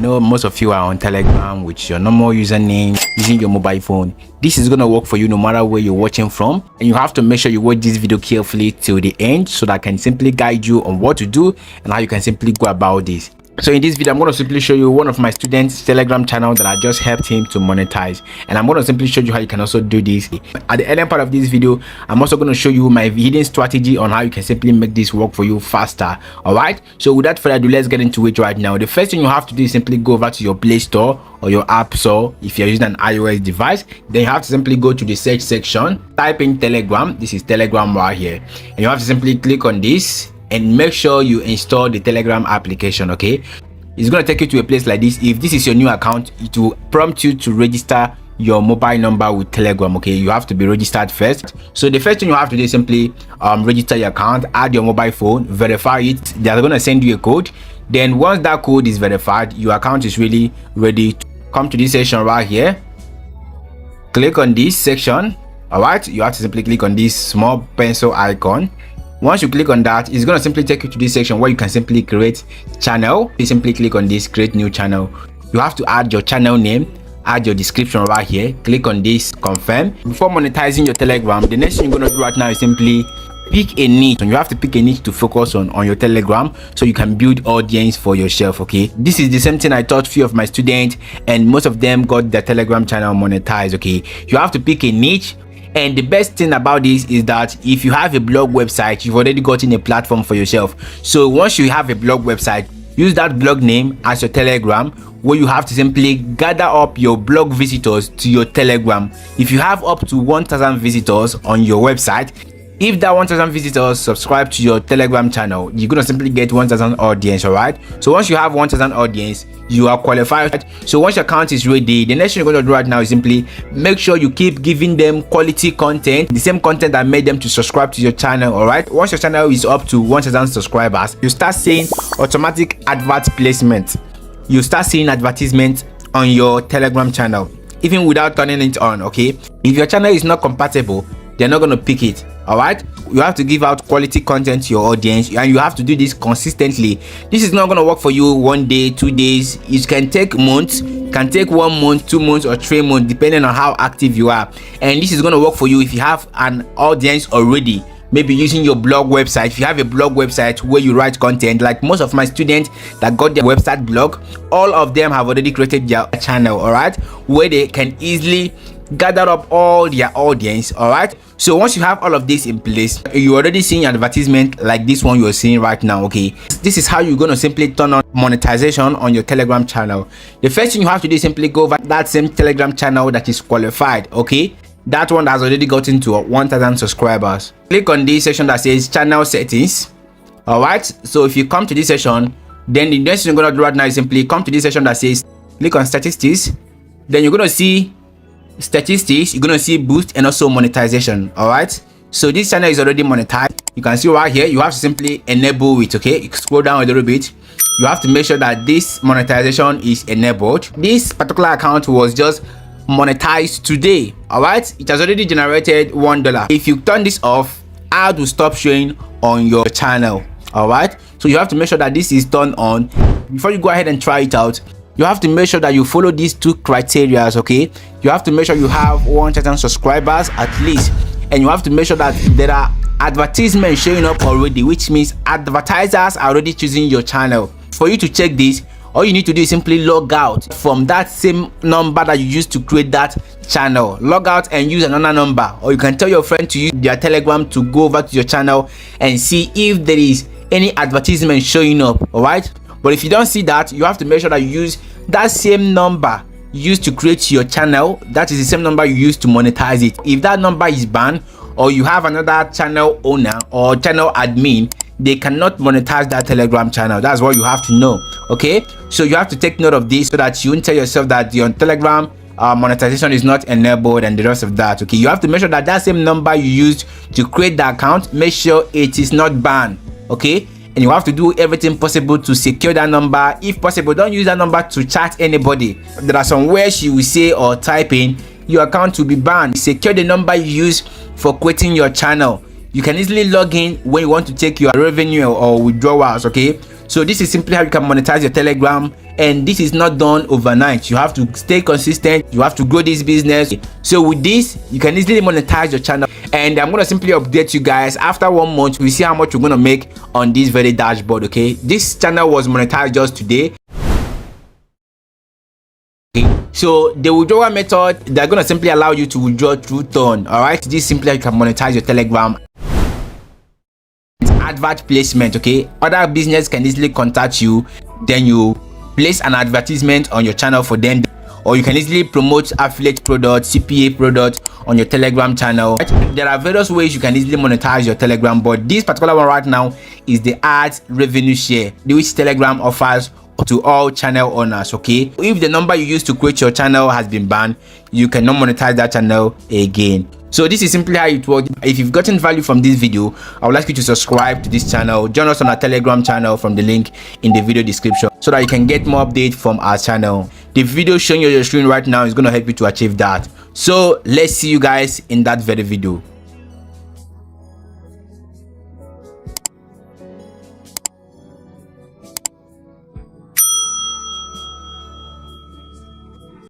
know most of you are on Telegram with your normal username using your mobile phone. This is gonna work for you no matter where you're watching from, and you have to make sure you watch this video carefully till the end so that I can simply guide you on what to do and how you can simply go about this. So in this video, I'm going to simply show you one of my students' Telegram channel that I just helped him to monetize, and I'm going to simply show you how you can also do this. At the end part of this video, I'm also going to show you my hidden strategy on how you can simply make this work for you faster. All right, so without further ado, let's get into it right now. The first thing you have to do is simply go over to your Play Store or your App Store if you're using an iOS device. Then you have to simply go to the search section, type in Telegram. This is Telegram right here, and you have to simply click on this and make sure you install the Telegram application. Okay, it's going to take you to a place like this. If this is your new account, it will prompt you to register your mobile number with Telegram. Okay, you have to be registered first. So the first thing you have to do is simply register your account, add your mobile phone, verify it. They're going to send you a code. Then once that code is verified, your account is really ready to come to this section right here. Click on this section. All right, you have to simply click on this small pencil icon. Once you click on that, it's going to simply take you to this section where you can simply create channel. You simply click on this create new channel. You have to add your channel name, add your description right here. Click on this confirm. Before monetizing your Telegram, the next thing you're going to do right now is simply pick a niche, and you have to pick a niche to focus on your Telegram so you can build audience for yourself. Okay, this is the same thing I taught few of my students, and most of them got their Telegram channel monetized. Okay, you have to pick a niche. And the best thing about this is that if you have a blog website, you've already gotten a platform for yourself. So once you have a blog website, use that blog name as your Telegram, where you have to simply gather up your blog visitors to your Telegram. If you have up to 1,000 visitors on your website, if that 1,000 visitors subscribe to your Telegram channel, you're gonna simply get 1,000 audience. All right, so once you have 1,000 audience, you are qualified. So once your account is ready, the next thing you're going to do right now is simply make sure you keep giving them quality content, the same content that made them to subscribe to your channel. All right, once your channel is up to 1,000 subscribers, you start seeing automatic advert placement. You start seeing advertisement on your Telegram channel even without turning it on. Okay, if your channel is not compatible, they're not going to pick it. All right, you have to give out quality content to your audience, and you have to do this consistently. This is not going to work for you one day, 2 days. It can take months, can take 1 month, 2 months, or 3 months, depending on how active you are. And this is going to work for you if you have an audience already, maybe using your blog website. If you have a blog website where you write content, like most of my students that got their website blog, all of them have already created their channel. All right, where they can easily gather up all their audience. All right, so once you have all of this in place, you're already seeing advertisement like this one you're seeing right now. Okay, this is how you're going to simply turn on monetization on your Telegram channel. The first thing you have to do is simply go over that same Telegram channel that is qualified. Okay, that one has already gotten to 1,000 subscribers. Click on this section that says channel settings. All right, so if you come to this section, then the next thing you're going to do right now is simply come to this section that says click on statistics. Then you're going to see statistics, you're going to see boost and also monetization. All right, so this channel is already monetized. You can see right here, you have to simply enable it. Okay, you scroll down a little bit, you have to make sure that this monetization is enabled. This particular account was just monetized today. All right, it has already generated $1. If you turn this off, ad will stop showing on your channel. All right, so you have to make sure that this is turned on. Before you go ahead and try it out, you have to make sure that you follow these two criteria. Okay, you have to make sure you have 1,000 subscribers at least, and you have to make sure that there are advertisements showing up already, which means advertisers are already choosing your channel. For you to check this, all you need to do is simply log out from that same number that you used to create that channel. Log out and use another number, or you can tell your friend to use their Telegram to go over to your channel and see if there is any advertisement showing up. All right, but if you don't see that, you have to make sure that you use that same number you used to create your channel. That is the same number you use to monetize it. If that number is banned, or you have another channel owner or channel admin, they cannot monetize that Telegram channel. That's what you have to know. Okay, so you have to take note of this so that you won't tell yourself that your Telegram monetization is not enabled and the rest of that. Okay, you have to make sure that that same number you used to create the account, make sure it is not banned. Okay, and you have to do everything possible to secure that number. If possible, don't use that number to chat anybody. There are some words you will say or type in, your account will be banned. Secure the number you use for creating your channel. you can easily log in when you want to take your revenue or withdrawals. Okay, so this is simply how you can monetize your Telegram, and this is not done overnight. You have to stay consistent, you have to grow this business. So with this, you can easily monetize your channel, and I'm gonna simply update you guys after 1 month. We see how much we're gonna make on this very dashboard. Okay, this channel was monetized just today. So the withdrawal method, they're gonna simply allow you to withdraw through Ton. All right, this simply how you can monetize your Telegram. Advert placement. Okay, other business can easily contact you, then you place an advertisement on your channel for them, or you can easily promote affiliate products, CPA products on your Telegram channel. There are various ways you can easily monetize your Telegram, but this particular one right now is the ads revenue share, which Telegram offers to all channel owners. Okay, if the number you use to create your channel has been banned, you cannot monetize that channel again. So this is simply how it works. If you've gotten value from this video, I would like you to subscribe to this channel. Join us on our Telegram channel from the link in the video description, so that you can get more updates from our channel. The video showing you on your screen right now is going to help you to achieve that. So let's see you guys in that very video.